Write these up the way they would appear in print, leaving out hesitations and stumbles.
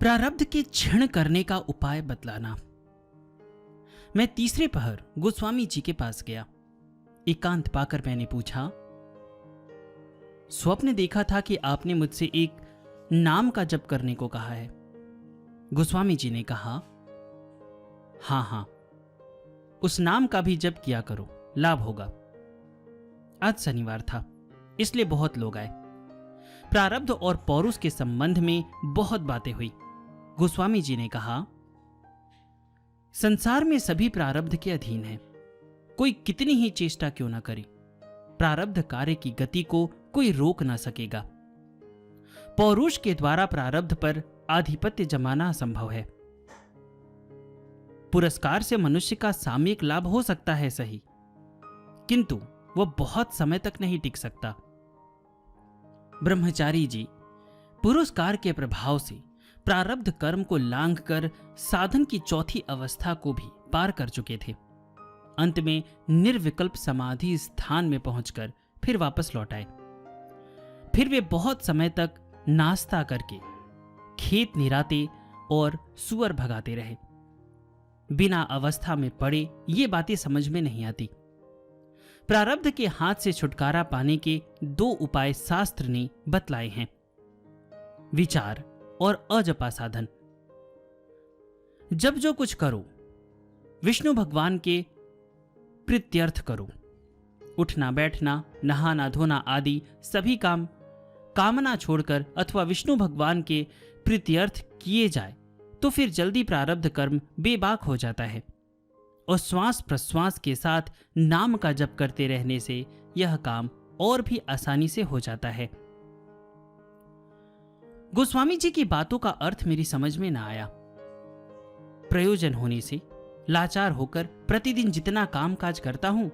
प्रारब्ध के क्षण करने का उपाय बतलाना। मैं तीसरे पहर गोस्वामी जी के पास गया। एकांत पाकर मैंने पूछा, स्वप्न देखा था कि आपने मुझसे एक नाम का जप करने को कहा है। गोस्वामी जी ने कहा, हाँ, उस नाम का भी जप किया करो, लाभ होगा। आज शनिवार था, इसलिए बहुत लोग आए। प्रारब्ध और पौरुष के संबंध में बहुत बातें हुई। गोस्वामी जी ने कहा, संसार में सभी प्रारब्ध के अधीन हैं। कोई कितनी ही चेष्टा क्यों ना करे, प्रारब्ध कार्य की गति को कोई रोक ना सकेगा। पौरुष के द्वारा प्रारब्ध पर आधिपत्य जमाना असंभव है। पुरस्कार से मनुष्य का सामयिक लाभ हो सकता है सही, किंतु वह बहुत समय तक नहीं टिक सकता। ब्रह्मचारी जी पुरस्कार के प्रभाव से प्रारब्ध कर्म को लांघकर साधन की चौथी अवस्था को भी पार कर चुके थे। अंत में निर्विकल्प समाधि स्थान में पहुंचकर फिर वापस लौट आए। फिर वे बहुत समय तक नाश्ता करके खेत निराते और सुअर भगाते रहे। बिना अवस्था में पड़े ये बातें समझ में नहीं आती। प्रारब्ध के हाथ से छुटकारा पाने के दो उपाय शास्त्र ने बतलाए हैं, विचार और अजपा साधन। जब जो कुछ करो विष्णु भगवान के प्रीत्यर्थ करो। उठना बैठना, नहाना धोना आदि सभी काम कामना छोड़कर अथवा विष्णु भगवान के प्रीत्यर्थ किए जाए तो फिर जल्दी प्रारब्ध कर्म बेबाक हो जाता है और श्वास प्रश्वास के साथ नाम का जप करते रहने से यह काम और भी आसानी से हो जाता है। गोस्वामी जी की बातों का अर्थ मेरी समझ में ना आया। प्रयोजन होने से लाचार होकर प्रतिदिन जितना काम काज करता हूं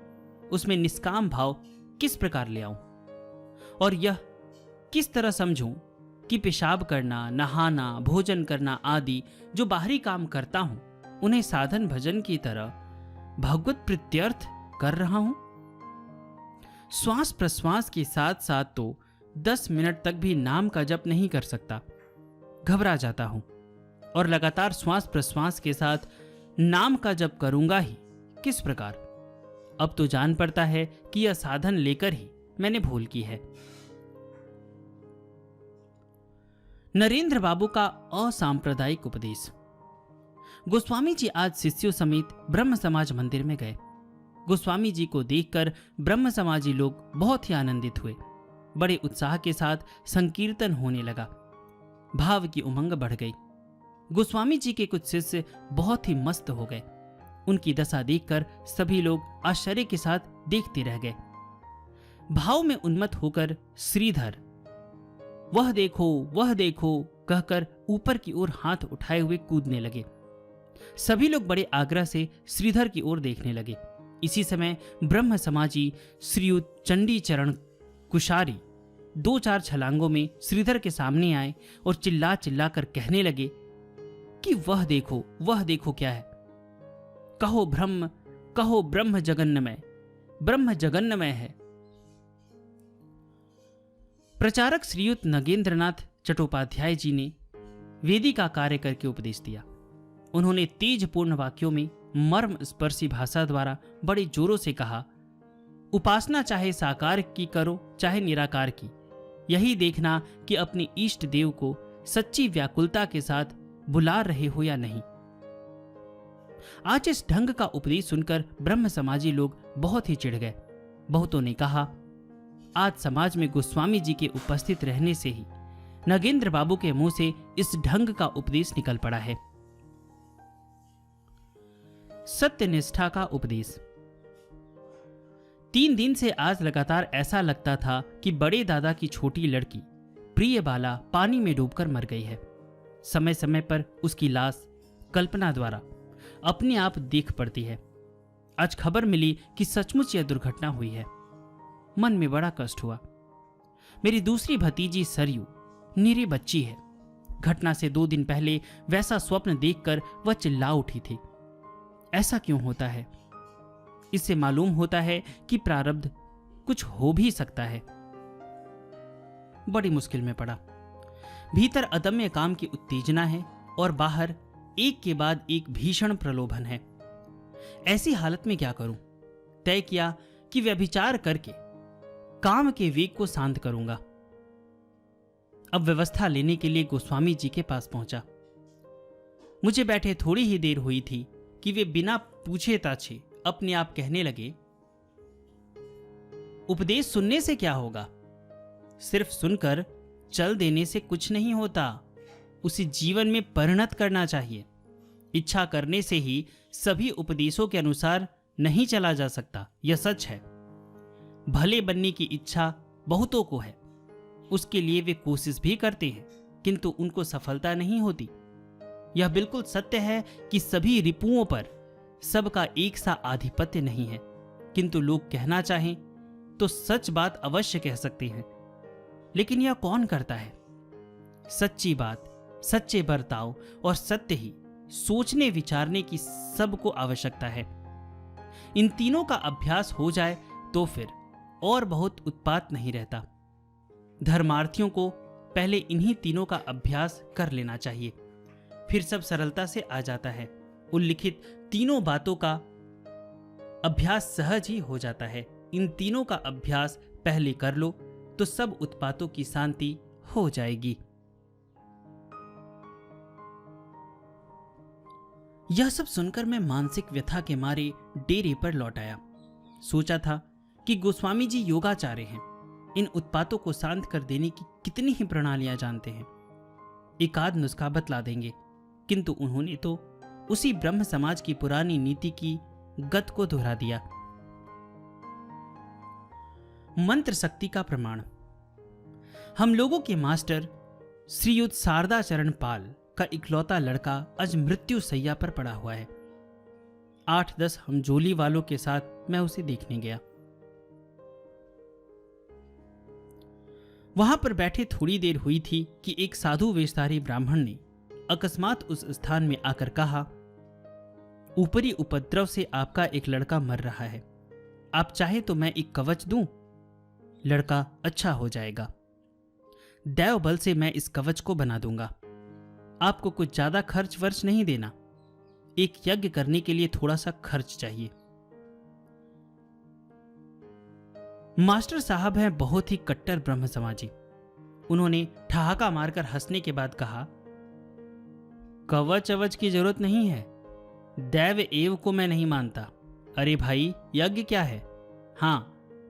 उसमें निष्काम भाव किस प्रकार ले आऊं और यह किस तरह समझूं कि पेशाब करना, नहाना, भोजन करना आदि जो बाहरी काम करता हूं उन्हें साधन भजन की तरह भगवत प्रीत्यर्थ कर रहा हूं। श्वास प्रश्वास के साथ साथ तो 10 मिनट तक भी नाम का जप नहीं कर सकता, घबरा जाता हूं और लगातार श्वास प्रश्वास के साथ नाम का जप करूंगा ही किस प्रकार। अब तो जान पड़ता है कि यह साधन लेकर ही मैंने भूल की है। नरेंद्र बाबू का असांप्रदायिक उपदेश। गोस्वामी जी आज शिष्यों समेत ब्रह्म समाज मंदिर में गए। गोस्वामी जी को देखकर ब्रह्म समाजी लोग बहुत ही आनंदित हुए। बड़े उत्साह के साथ संकीर्तन होने लगा। भाव की उमंग बढ़ गई। गोस्वामी जी के कुछ शिष्य बहुत ही मस्त हो गए। उनकी दशा देखकर सभी लोग आश्चर्य के साथ देखते रह गए। भाव में उन्मत्त होकर श्रीधर वह देखो कहकर ऊपर की ओर हाथ उठाए हुए कूदने लगे। सभी लोग बड़े आग्रह से श्रीधर की ओर देखने लगे। इसी समय ब्रह्म समाजी श्रीयुत चंडी चरण कुशारी 2-4 छलांगों में श्रीधर के सामने आए और चिल्ला चिल्ला कर कहने लगे कि वह देखो क्या है। कहो ब्रह्म जगन्नमय है। प्रचारक श्रीयुत नगेंद्रनाथ चट्टोपाध्याय जी ने वेदी का कार्य करके उपदेश दिया। उन्होंने तेजपूर्ण वाक्यों में मर्म स्पर्शी भाषा द्वारा बड़े जोरों से कहा, उपासना चाहे साकार की करो चाहे निराकार की, यही देखना कि अपने इष्ट देव को सच्ची व्याकुलता के साथ बुला रहे हो या नहीं। आज इस ढंग का उपदेश सुनकर ब्रह्म समाजी लोग बहुत ही चिढ़ गए। बहुतों ने कहा, आज समाज में गोस्वामी जी के उपस्थित रहने से ही नगेंद्र बाबू के मुंह से इस ढंग का उपदेश निकल पड़ा है। सत्यनिष्ठा का उपदेश। 3 दिन से आज लगातार ऐसा लगता था कि बड़े दादा की छोटी लड़की प्रिय बाला पानी में डूबकर मर गई है। समय समय पर उसकी लाश कल्पना द्वारा अपने आप देख पड़ती है। आज खबर मिली कि सचमुच यह दुर्घटना हुई है। मन में बड़ा कष्ट हुआ। मेरी दूसरी भतीजी सरयू निरी बच्ची है। घटना से 2 दिन पहले वैसा स्वप्न देखकर वह चिल्ला उठी थी। ऐसा क्यों होता है? इससे मालूम होता है कि प्रारब्ध कुछ हो भी सकता है। बड़ी मुश्किल में पड़ा। भीतर अदम्य काम की उत्तेजना है और बाहर एक के बाद एक भीषण प्रलोभन है। ऐसी हालत में क्या करूं? तय किया कि व्यभिचार करके काम के वेग को शांत करूंगा। अब व्यवस्था लेने के लिए गोस्वामी जी के पास पहुंचा। मुझे बैठे थोड़ी ही देर हुई थी कि वे बिना पूछे ताछे अपने आप कहने लगे, उपदेश सुनने से क्या होगा? सिर्फ सुनकर चल देने से कुछ नहीं होता, उसे जीवन में परिणत करना चाहिए। इच्छा करने से ही सभी उपदेशों के अनुसार नहीं चला जा सकता, यह सच है। भले बनने की इच्छा बहुतों को है, उसके लिए वे कोशिश भी करते हैं, किंतु उनको सफलता नहीं होती। यह बिल्कुल सत्य है कि सभी रिपुओं पर सबका एक सा आधिपत्य नहीं है, किंतु लोग कहना चाहें तो सच बात अवश्य कह सकते हैं। लेकिन यह कौन करता है? सच्ची बात, सच्चे बर्ताव और सत्य ही सोचने विचारने की सबको आवश्यकता है। इन तीनों का अभ्यास हो जाए तो फिर और बहुत उत्पात नहीं रहता। धर्मार्थियों को पहले इन्हीं तीनों का अभ्यास कर लेना चाहिए, फिर सब सरलता से आ जाता है। उल्लिखित तीनों बातों का अभ्यास सहज ही हो जाता है। इन तीनों का अभ्यास पहले कर लो तो सब उत्पातों की शांति हो जाएगी। यह सब सुनकर मैं मानसिक व्यथा के मारे डेरे पर लौट आया। सोचा था कि गोस्वामी जी योगाचार्य हैं, इन उत्पातों को शांत कर देने की कितनी ही प्रणालियां जानते हैं, एकाध नुस्खा बतला देंगे। किंतु उन्होंने तो उसी ब्रह्म समाज की पुरानी नीति की गत को दोहरा दिया। मंत्र शक्ति का प्रमाण। हम लोगों के मास्टर श्रीयुत शारदाचरण पाल का इकलौता लड़का आज मृत्यु सैया पर पड़ा हुआ है। 8-10 हमजोली वालों के साथ मैं उसे देखने गया। वहां पर बैठे थोड़ी देर हुई थी कि एक साधु वेशधारी ब्राह्मण ने अकस्मात उस स्थान में आकर कहा, ऊपरी उपद्रव से आपका एक लड़का मर रहा है, आप चाहे तो मैं एक कवच दूं, लड़का अच्छा हो जाएगा। दैव बल से मैं इस कवच को बना दूंगा, आपको कुछ ज्यादा खर्च वर्च नहीं देना। एक यज्ञ करने के लिए थोड़ा सा खर्च चाहिए। मास्टर साहब हैं बहुत ही कट्टर ब्रह्म समाजी। उन्होंने ठहाका मारकर हंसने के बाद कहा, कवच अवच की जरूरत नहीं है, दैव एव को मैं नहीं मानता। अरे भाई, यज्ञ क्या है? हां,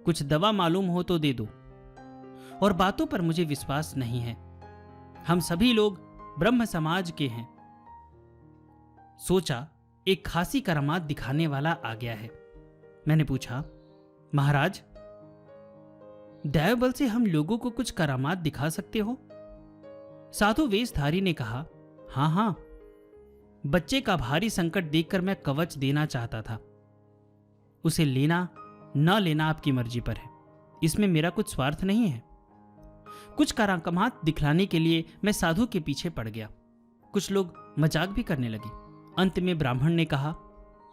कुछ दवा मालूम हो तो दे दो। और बातों पर मुझे विश्वास नहीं है। हम सभी लोग ब्रह्म समाज के हैं। सोचा एक खासी करामात दिखाने वाला आ गया है। मैंने पूछा, महाराज, दैव बल से हम लोगों को कुछ करामात दिखा सकते हो? साधु वेशधारी ने कहा, हां हां, बच्चे का भारी संकट देखकर मैं कवच देना चाहता था। उसे लेना न लेना आपकी मर्जी पर है, इसमें मेरा कुछ स्वार्थ नहीं है। कुछ करामात दिखलाने के लिए मैं साधु के पीछे पड़ गया। कुछ लोग मजाक भी करने लगे। अंत में ब्राह्मण ने कहा,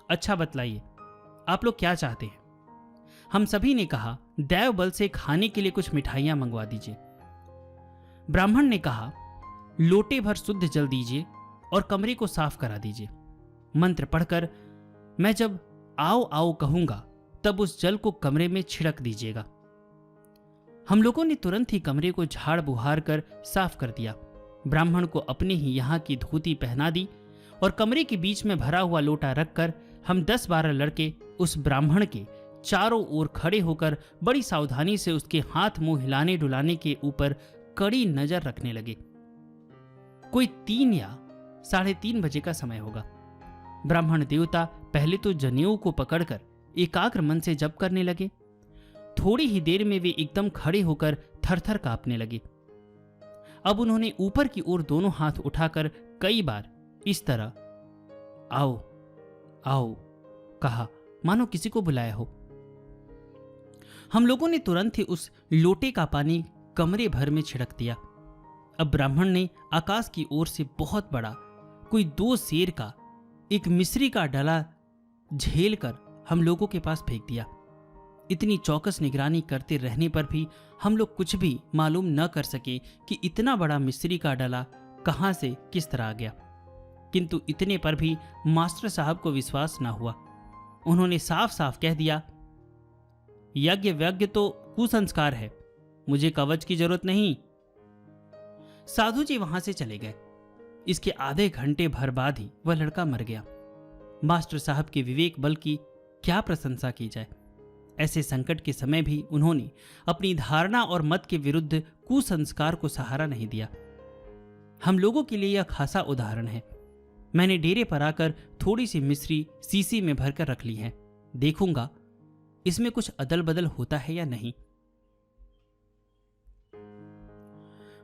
अच्छा बतलाइए, आप लोग क्या चाहते हैं? हम सभी ने कहा, दैव बल से खाने के लिए कुछ मिठाइयां मंगवा दीजिए। ब्राह्मण ने कहा, लोटे भर शुद्ध जल दीजिए और कमरे को साफ करा दीजिए। मंत्र पढ़कर मैं जब आओ आओ कहूंगा तब उस जल को कमरे में छिड़क दीजिएगा। हम लोगों ने तुरंत ही कमरे को झाड़ बुहार कर साफ कर दिया। ब्राह्मण को अपने ही यहाँ की धोती पहना दी और कमरे के बीच में भरा हुआ लोटा रखकर हम 10-12 लड़के उस ब्राह्मण के चारों ओर खड़े होकर बड़ी सावधानी से उसके हाथ मुंह हिलाने डुलाने के ऊपर कड़ी नजर रखने लगे। कोई 3 या 3:30 बजे का समय होगा। ब्राह्मण देवता पहले तो जनेऊ को पकड़कर एकाग्र मन से जप करने लगे। थोड़ी ही देर में वे एकदम खड़े होकर थरथर कांपने लगे। अब उन्होंने ऊपर की ओर दोनों हाथ उठाकर कई बार इस तरह आओ आओ कहा, मानो किसी को बुलाया हो। हम लोगों ने तुरंत ही उस लोटे का पानी कमरे भर में छिड़क दिया। अब ब्राह्मण ने आकाश की ओर से बहुत बड़ा कोई 2 सेर का एक मिस्री का डला झेल कर हम लोगों के पास फेंक दिया। इतनी चौकस निगरानी करते रहने पर भी हम लोग कुछ भी मालूम न कर सके कि इतना बड़ा मिस्री का डला कहां से किस तरह आ गया। किंतु इतने पर भी मास्टर साहब को विश्वास ना हुआ। उन्होंने साफ साफ कह दिया, यज्ञ व्यज्ञ तो कुसंस्कार है, मुझे कवच की जरूरत नहीं। साधु जी वहां से चले गए। इसके आधे घंटे भर बाद ही वह लड़का मर गया। मास्टर साहब के विवेक बल की क्या प्रशंसा की जाए। ऐसे संकट के समय भी उन्होंने अपनी धारणा और मत के विरुद्ध कुसंस्कार को सहारा नहीं दिया। हम लोगों के लिए यह खासा उदाहरण है। मैंने डेरे पर आकर थोड़ी सी मिश्री सीसी में भरकर रख ली है। देखूंगा इसमें कुछ अदल बदल होता है या नहीं।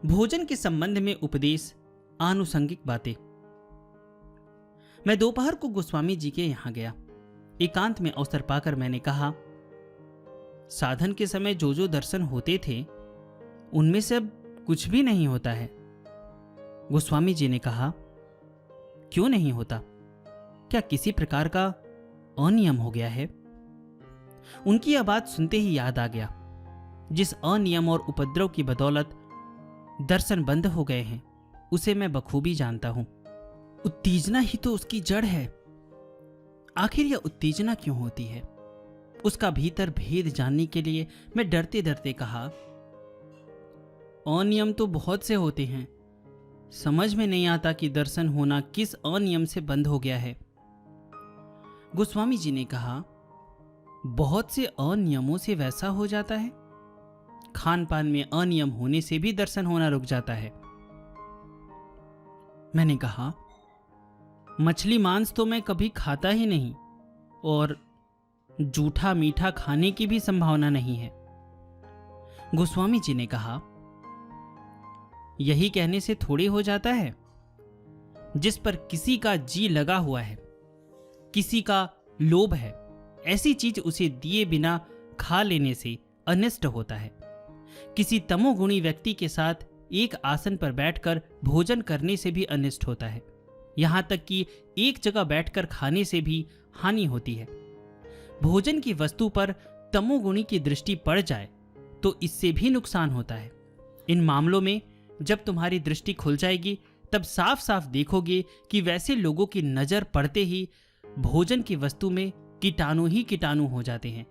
भोजन के संबंध में उपदेश, आनुषंगिक बातें। मैं दोपहर को गोस्वामी जी के यहां गया। एकांत में अवसर पाकर मैंने कहा, साधन के समय जो जो दर्शन होते थे उनमें से अब कुछ भी नहीं होता है। गोस्वामी जी ने कहा, क्यों नहीं होता? क्या किसी प्रकार का अनियम हो गया है? उनकी यह बात सुनते ही याद आ गया, जिस अनियम और उपद्रव की बदौलत दर्शन बंद हो गए हैं उसे मैं बखूबी जानता हूं। उत्तेजना ही तो उसकी जड़ है। आखिर यह उत्तेजना क्यों होती है? उसका भीतर भेद जानने के लिए मैं डरते डरते कहा, अनियम तो बहुत से होते हैं, समझ में नहीं आता कि दर्शन होना किस अनियम से बंद हो गया है। गोस्वामी जी ने कहा, बहुत से अनियमों से वैसा हो जाता है। खान पान में अनियम होने से भी दर्शन होना रुक जाता है। मैंने कहा, मछली मांस तो मैं कभी खाता ही नहीं और जूठा मीठा खाने की भी संभावना नहीं है। गोस्वामी जी ने कहा, यही कहने से थोड़ी हो जाता है। जिस पर किसी का जी लगा हुआ है, किसी का लोभ है, ऐसी चीज उसे दिए बिना खा लेने से अनिष्ट होता है। किसी तमोगुणी व्यक्ति के साथ एक आसन पर बैठकर भोजन करने से भी अनिष्ट होता है। यहां तक कि एक जगह बैठकर खाने से भी हानि होती है। भोजन की वस्तु पर तमोगुणी की दृष्टि पड़ जाए तो इससे भी नुकसान होता है। इन मामलों में जब तुम्हारी दृष्टि खुल जाएगी तब साफ साफ देखोगे कि वैसे लोगों की नजर पड़ते ही भोजन की वस्तु में कीटाणु ही कीटाणु हो जाते हैं।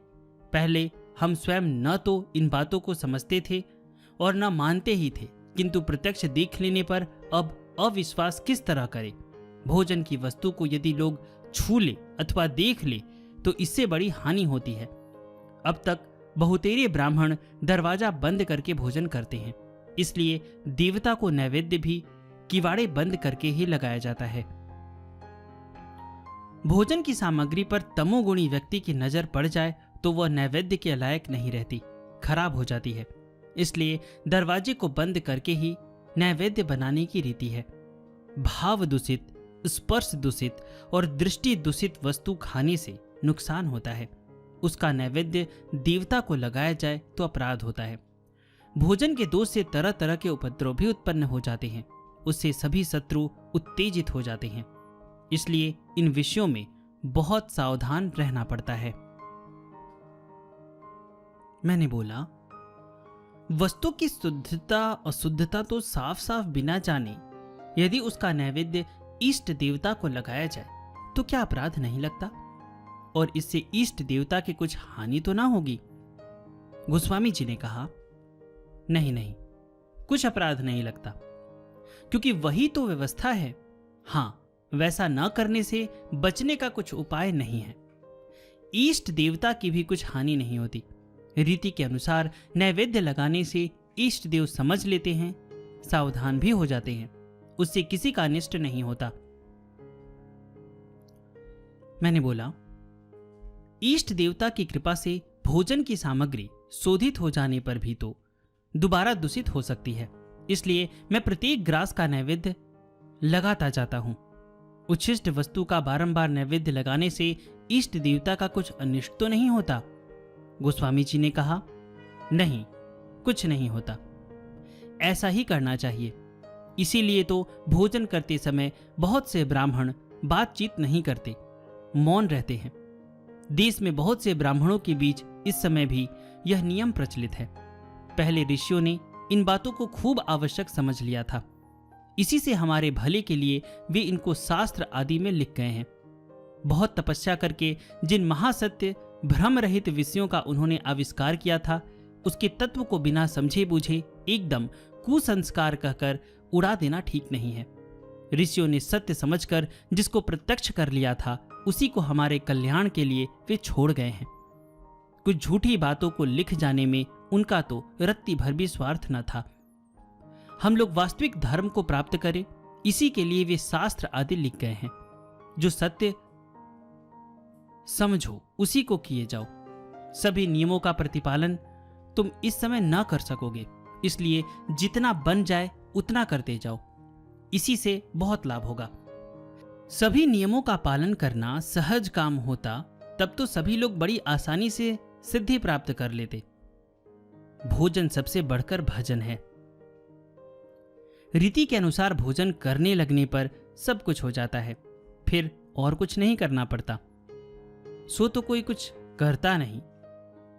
पहले हम स्वयं न तो इन बातों को समझते थे और न मानते ही थे, किंतु प्रत्यक्ष देख लेने पर अब अविश्वास किस तरह करे। भोजन की वस्तु को यदि लोग छू ले अथवा देख ले तो इससे बड़ी हानि होती है। अब तक बहुतेरे ब्राह्मण दरवाजा बंद करके भोजन करते हैं, इसलिए देवता को नैवेद्य भी किवाड़े बंद करके ही लगाया जाता है। भोजन की सामग्री पर तमोगुणी व्यक्ति की नजर पड़ जाए तो वह नैवेद्य के लायक नहीं रहती, खराब हो जाती है। इसलिए दरवाजे को बंद करके ही नैवेद्य बनाने की रीति है। भाव दूषित, स्पर्श दूषित और दृष्टि दूषित वस्तु खाने से नुकसान होता है। उसका नैवेद्य देवता को लगाया जाए तो अपराध होता है। भोजन के दोष से तरह तरह के उपद्रव भी उत्पन्न हो जाते हैं। उससे सभी शत्रु उत्तेजित हो जाते हैं। इसलिए इन विषयों में बहुत सावधान रहना पड़ता है। मैंने बोला, वस्तु की शुद्धता अशुद्धता तो साफ साफ बिना जाने यदि उसका नैवेद्य इष्ट देवता को लगाया जाए तो क्या अपराध नहीं लगता? और इससे इष्ट देवता की कुछ हानि तो ना होगी? गोस्वामी जी ने कहा, नहीं नहीं, कुछ अपराध नहीं लगता, क्योंकि वही तो व्यवस्था है। हां, वैसा न करने से बचने का कुछ उपाय नहीं है। इष्ट देवता की भी कुछ हानि नहीं होती। रीति के अनुसार नैवेद्य लगाने से इष्ट देव समझ लेते हैं, सावधान भी हो जाते हैं, उससे किसी का अनिष्ट नहीं होता। मैंने बोला, इष्ट देवता की कृपा से भोजन की सामग्री शोधित हो जाने पर भी तो दोबारा दूषित हो सकती है। इसलिए मैं प्रत्येक ग्रास का नैवेद्य लगाता जाता हूं। उच्छिष्ट वस्तु का बारंबार नैवेद्य लगाने से इष्ट देवता का कुछ अनिष्ट तो नहीं होता? गोस्वामी जी ने कहा, नहीं, कुछ नहीं होता। ऐसा ही करना चाहिए। इसीलिए तो भोजन करते समय बहुत से ब्राह्मण बातचीत नहीं करते, मौन रहते हैं। देश में बहुत से ब्राह्मणों के बीच इस समय भी यह नियम प्रचलित है। पहले ऋषियों ने इन बातों को खूब आवश्यक समझ लिया था। इसी से हमारे भले के लिए वे इनको शास्त्र आदि में लिख गए हैं। बहुत तपस्या करके जिन महासत्य भ्रम रहित विषयों का उन्होंने आविष्कार किया था, उसके तत्व को बिना समझे बूझे एकदम कुसंस्कार कहकर उड़ा देना ठीक नहीं है। ऋषियों ने सत्य समझकर जिसको प्रत्यक्ष कर लिया था, उसी को हमारे कल्याण के लिए वे छोड़ गए हैं। कुछ झूठी बातों को लिख जाने में उनका तो रत्ती भर भी स्वार्थ न था। हम लोग वास्तविक धर्म को प्राप्त करें, इसी के लिए वे शास्त्र आदि लिख गए हैं। जो सत्य समझो उसी को किए जाओ। सभी नियमों का प्रतिपालन तुम इस समय न कर सकोगे, इसलिए जितना बन जाए उतना करते जाओ, इसी से बहुत लाभ होगा। सभी नियमों का पालन करना सहज काम होता, तब तो सभी लोग बड़ी आसानी से सिद्धि प्राप्त कर लेते। भोजन सबसे बढ़कर भजन है। रीति के अनुसार भोजन करने लगने पर सब कुछ हो जाता है, फिर और कुछ नहीं करना पड़ता। सो तो कोई कुछ करता नहीं,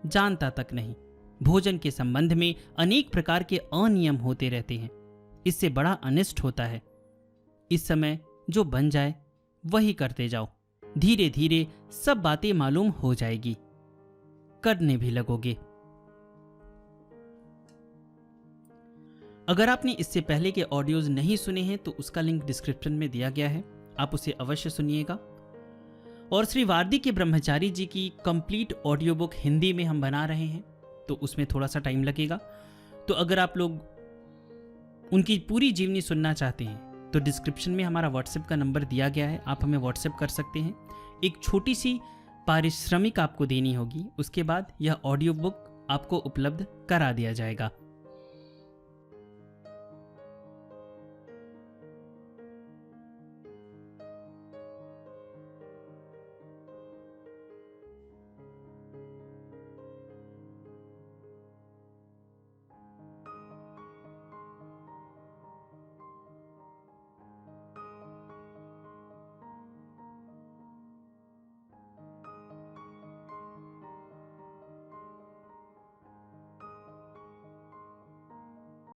जानता तक नहीं। भोजन के संबंध में अनेक प्रकार के अनियम होते रहते हैं, इससे बड़ा अनिष्ट होता है। इस समय जो बन जाए वही करते जाओ, धीरे धीरे सब बातें मालूम हो जाएगी, करने भी लगोगे। अगर आपने इससे पहले के ऑडियोज नहीं सुने हैं तो उसका लिंक डिस्क्रिप्शन में दिया गया है, आप उसे अवश्य सुनिएगा। और श्री वार्दी ब्रह्मचारी जी की कंप्लीट ऑडियो बुक हिंदी में हम बना रहे हैं, तो उसमें थोड़ा सा टाइम लगेगा। तो अगर आप लोग उनकी पूरी जीवनी सुनना चाहते हैं तो डिस्क्रिप्शन में हमारा व्हाट्सएप का नंबर दिया गया है, आप हमें व्हाट्सएप कर सकते हैं। एक छोटी सी पारिश्रमिक आपको देनी होगी, उसके बाद यह ऑडियो बुक आपको उपलब्ध करा दिया जाएगा।